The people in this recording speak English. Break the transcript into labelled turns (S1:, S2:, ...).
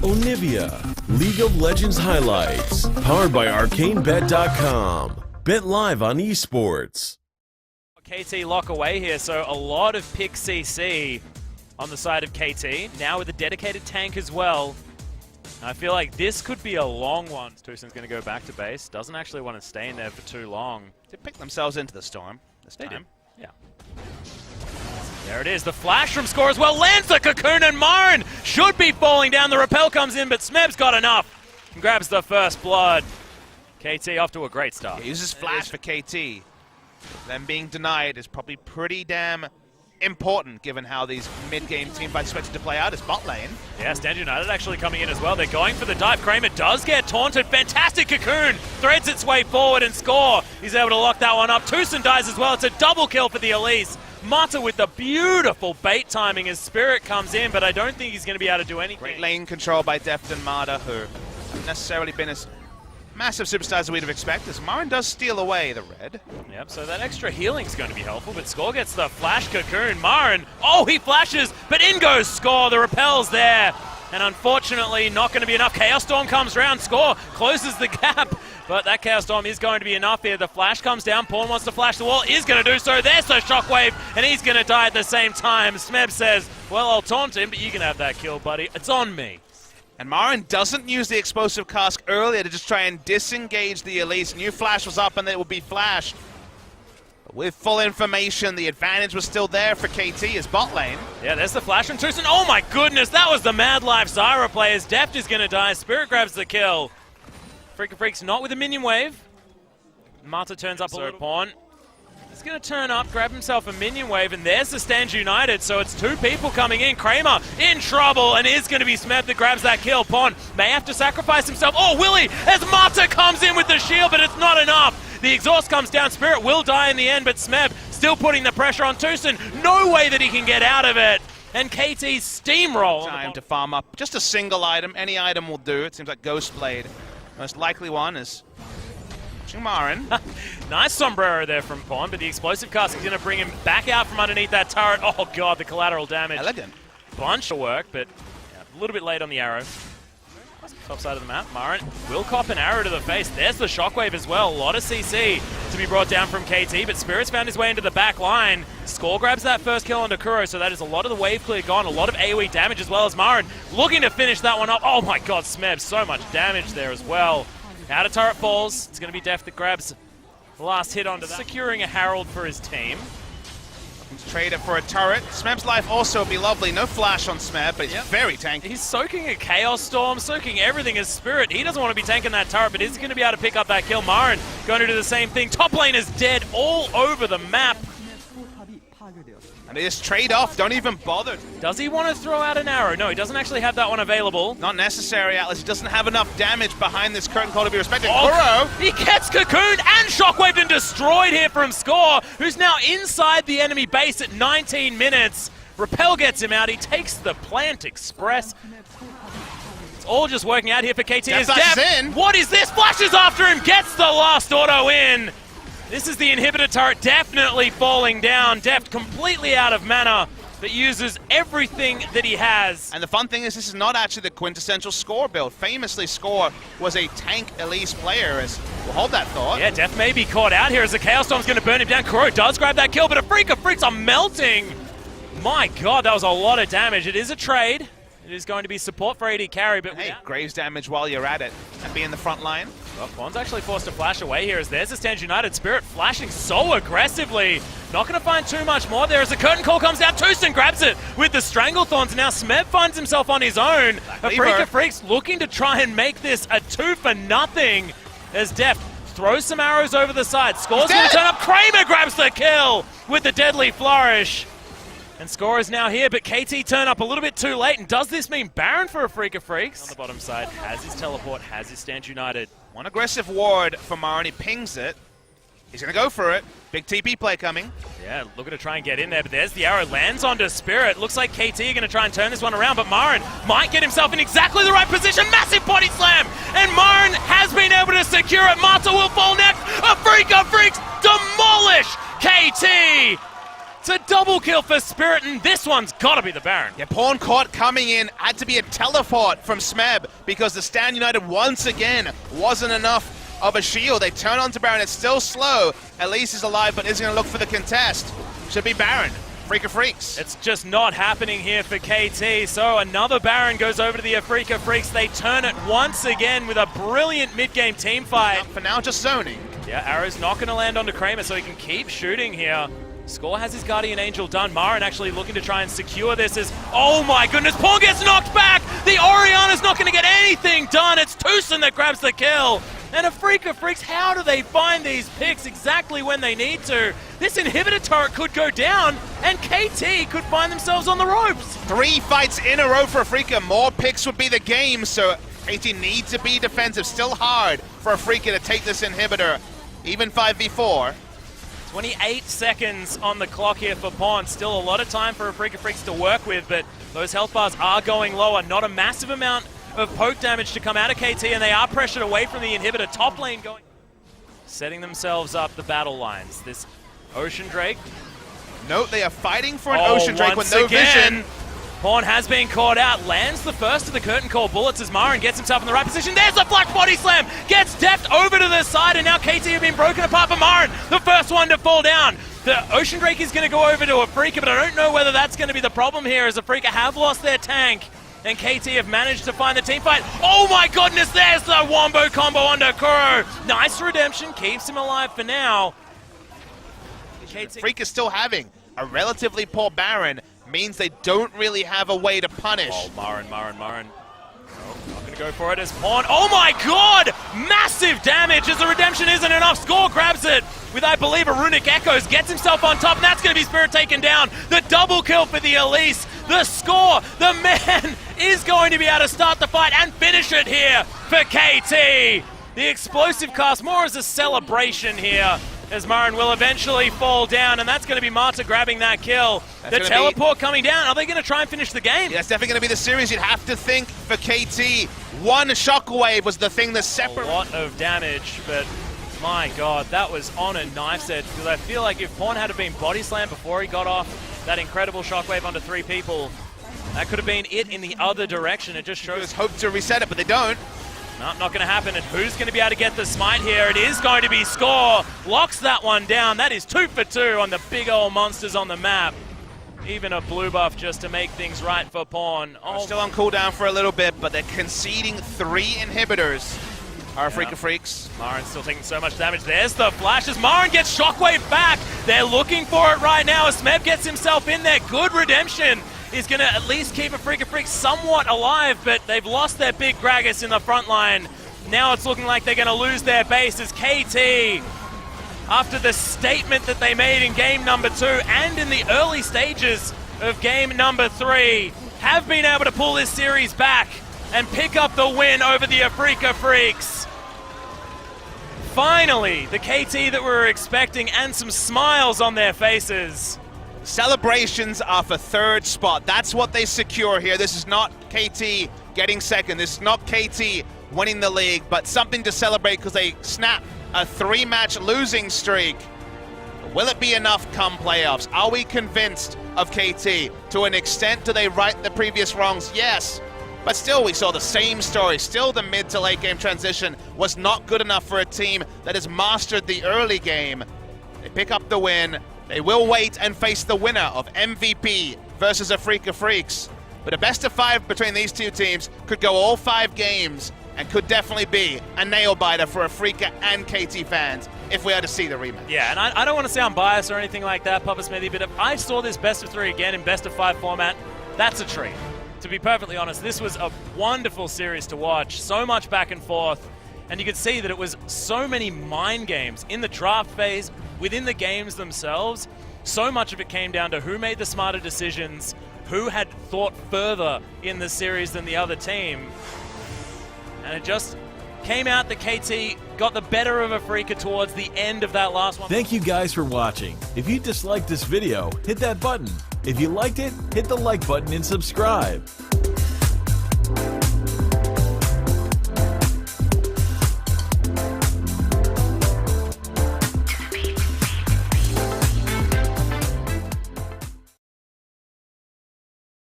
S1: Onivia, League of Legends highlights, powered by ArcaneBet.com. Bet live on esports.
S2: KT lock away here, so a lot of pick CC on the side of KT. Now with a dedicated tank as well. I feel like this could be a long one. Tucson's going to go back to base. Doesn't actually want to stay in there for too long.
S3: They picked themselves into the storm this time.
S2: They did. Yeah. There it is. The flash from Score as well. Lands the cocoon, and Marin should be falling down. The repel comes in, but Smeb's got enough and grabs the first blood. KT off to a great start.
S3: He uses flash for KT. Them being denied is probably pretty damn important given how these mid-game teamfights expected to play out as bot lane.
S2: Yeah, Stand United actually coming in as well. They're going for the dive. Kramer does get taunted. Fantastic cocoon. Threads its way forward and Score. He's able to lock that one up. Tucson dies as well. It's a double kill for the Elise. Mata with the beautiful bait timing as Spirit comes in, but I don't think he's going to be able to do anything.
S3: Great lane control by Deft and Mata, who haven't necessarily been as massive superstars as we'd have expected. As Marin does steal away the red.
S2: Yep, so that extra healing's going to be helpful, but Score gets the flash cocoon. Marin, oh, he flashes, but in goes Score. The repel's there, and unfortunately not going to be enough. Chaos Storm comes around. Score closes the gap, but that Chaos Storm is going to be enough here. The flash comes down. Pawn wants to flash the wall, is going to do so. There's the shockwave, and he's going to die at the same time. Smeb says, well, I'll taunt him, but you can have that kill, buddy. It's on me.
S3: And Marin doesn't use the explosive cask earlier to just try and disengage the Elise. New flash was up and it would be flashed. But with full information, the advantage was still there for KT as bot lane.
S2: Yeah, there's the flash from Tucson. Oh my goodness, that was the Mad Life Zyra play as Deft is going to die. Spirit grabs the kill. Freak's not with a minion wave. Mata turns up a little. Pawn. He's going to turn up, grab himself a minion wave, and there's the Stand United, so it's two people coming in. Kramer in trouble, and is going to be Smeb that grabs that kill. Pawn may have to sacrifice himself. Oh, Willie, as Mata comes in with the shield, but it's not enough. The exhaust comes down. Spirit will die in the end, but Smeb still putting the pressure on Tucson. No way that he can get out of it. And KT's steamroll.
S3: Time to farm up just a single item. Any item will do. It seems like Ghost Blade. Most likely one is Marin.
S2: Nice sombrero there from Pawn, but the explosive cask is going to bring him back out from underneath that turret. Oh god, the collateral damage.
S3: Elegant.
S2: Bunch of work, but yeah, a little bit late on the arrow. Top side of the map, Marin will cop an arrow to the face. There's the shockwave as well. A lot of CC to be brought down from KT, but Spirit's found his way into the back line. Score grabs that first kill on Kuro, so that is a lot of the wave clear gone. A lot of AoE damage as well as Marin looking to finish that one up. Oh my god, Smeb, so much damage there as well. Outer turret falls. It's going to be Deft that grabs the last hit onto that. Securing a Herald for his team.
S3: Let's trade it for a turret. Smeb's life also would be lovely. No flash on Smeb, but he's very tanky.
S2: He's soaking a Chaos Storm, soaking everything as Spirit. He doesn't want to be tanking that turret, but is going to be able to pick up that kill. Marin going to do the same thing. Top lane is dead all over the map.
S3: And they just trade off, don't even bother.
S2: Does he want to throw out an arrow? No, he doesn't actually have that one available.
S3: Not necessary, Atlas. He doesn't have enough damage behind this curtain call to be respected.
S2: Oh, he gets cocooned and shockwaved and destroyed here from Score, who's now inside the enemy base at 19 minutes. Repel gets him out. He takes the Plant Express. It's all just working out here for KT. What is this? Flashes after him, gets the last auto in. This is the inhibitor turret definitely falling down. Deft completely out of mana, but uses everything that he has.
S3: And the fun thing is this is not actually the quintessential Score build. Famously, Score was a tank Elise player. As we'll hold that thought.
S2: Yeah, Deft may be caught out here as the Chaos Storm's going to burn him down. Kuro does grab that kill, but a Freak of Freaks are melting. My god, that was a lot of damage. It is a trade. It is going to be support for AD carry, but
S3: hey, Graves damage while you're at it and be in the front line.
S2: Well, Pawn's actually forced to flash away here as there's a Stand United. Spirit flashing so aggressively. Not going to find too much more there as the curtain call comes down. Tucson grabs it with the Stranglethorns. Now Smeb finds himself on his own. A Freak of Freaks looking to try and make this a 2-for-0 as Deft throws some arrows over the side. Score's going to turn up. Kramer grabs the kill with the deadly flourish. And Score is now here, but KT turn up a little bit too late. And does this mean Baron for a Freak of Freaks? On the bottom side, has his teleport, has his Stand United.
S3: One aggressive ward for Marin, he pings it. He's going to go for it. Big TP play coming.
S2: Yeah, looking to try and get in there, but there's the arrow, lands onto Spirit. Looks like KT are going to try and turn this one around, but Marin might get himself in exactly the right position. Massive body slam, and Marin has been able to secure it. Mata will fall next. A Freak of Freaks demolish KT. It's a double kill for Spirit, and this one's got to be the Baron.
S3: Yeah, Pawn Court coming in, had to be a teleport from Smeb because the Stand United once again wasn't enough of a shield. They turn onto Baron, it's still slow. Elise is alive, but is going to look for the contest. Should be Baron. Freak of Freaks.
S2: It's just not happening here for KT, so another Baron goes over to the Freak of Freaks. They turn it once again with a brilliant mid-game team fight.
S3: For now, just zoning.
S2: Yeah, arrow's not going to land onto Kramer, so he can keep shooting here. Score has his Guardian Angel done. Maren actually looking to try and secure this as, oh my goodness, Pawn gets knocked back! The Oriana's not going to get anything done! It's Tucson that grabs the kill! And a Freak of Freaks, how do they find these picks exactly when they need to? This inhibitor turret could go down, and KT could find themselves on the ropes.
S3: 3 fights in a row for Afrika. More picks would be the game, so KT needs to be defensive. Still hard for Afrika to take this inhibitor, even 5v4.
S2: 28 seconds on the clock here for Pawn. Still a lot of time for Freak of Freaks to work with, but those health bars are going lower. Not a massive amount of poke damage to come out of KT, and they are pressured away from the inhibitor. Top lane going, setting themselves up the battle lines. This Ocean Drake.
S3: Note they are fighting for an Ocean Drake with no vision.
S2: Pawn has been caught out, lands the first of the curtain call bullets as Maren gets himself in the right position. There's a flash body slam, gets Deft over to the side, and now KT have been broken apart for Maren, the first one to fall down. The Ocean Drake is going to go over to Afrika, but I don't know whether that's going to be the problem here, as Afrika have lost their tank, and KT have managed to find the team fight. Oh my goodness, there's the wombo combo onto Kuro. Nice redemption, keeps him alive for now.
S3: Afrika still having a relatively poor Baron, means they don't really have a way to punish.
S2: Oh, Maren. Oh, not going to go for it as Pawn. Oh my god! Massive damage as the redemption isn't enough. Score grabs it with, I believe, a Runic Echoes. Gets himself on top, and that's going to be Spirit taken down. The double kill for the Elise. The score, the man is going to be able to start the fight and finish it here for KT. The explosive cast more as a celebration here, as Maren will eventually fall down, and that's going to be Marta grabbing that kill. The teleport coming down. Are they going to try and finish the game?
S3: Yeah, it's definitely going to be the series. You'd have to think for KT. One shockwave was the thing that separated.
S2: A lot of damage, but my god, that was on a knife's edge, because I feel like if Pawn had been body slammed before he got off that incredible shockwave onto 3 people, that could have been it in the other direction. It just shows.
S3: Just hope to reset it, but they don't.
S2: No, not going to happen. And who's going to be able to get the smite here? It is going to be Score. Locks that one down. That is 2 for 2 on the big old monsters on the map. Even a blue buff just to make things right for Pawn.
S3: Oh. Still on cooldown for a little bit, but they're conceding 3 inhibitors. Our Freak of Freaks.
S2: Maren still taking so much damage. There's the flash as Maren gets shockwave back. They're looking for it right now as Smeb gets himself in there. Good redemption. Is going to at least keep a Freak of Freaks somewhat alive, but they've lost their big Gragas in the front line. Now it's looking like they're going to lose their base as KT, after the statement that they made in game number 2 and in the early stages of game number 3, have been able to pull this series back and pick up the win over the Freak of Freaks. Finally, the KT that we were expecting, and some smiles on their faces.
S3: Celebrations are for 3rd spot. That's what they secure here. This is not KT getting 2nd. This is not KT winning the league, but something to celebrate because they snap a 3-match losing streak. Will it be enough come playoffs? Are we convinced of KT? To an extent, do they right the previous wrongs? Yes. But still, we saw the same story. Still, the mid to late game transition was not good enough for a team that has mastered the early game. They pick up the win. They will wait and face the winner of MVP versus a Freak of Freaks. But a best of 5 between these 2 teams could go all 5 games and could definitely be a nail-biter for Afrika and KT fans if we are to see the rematch.
S2: Yeah, and I don't want to sound biased or anything like that, Papa Smithy, but if I saw this best of 3 again in best of 5 format, that's a treat. To be perfectly honest, this was a wonderful series to watch. So much back and forth. And you could see that it was so many mind games in the draft phase, within the games themselves. So much of it came down to who made the smarter decisions, who had thought further in the series than the other team. And it just came out that KT got the better of Afrika towards the end of that last one.
S1: Thank you guys for watching. If you disliked this video, hit that button. If you liked it, hit the like button and subscribe.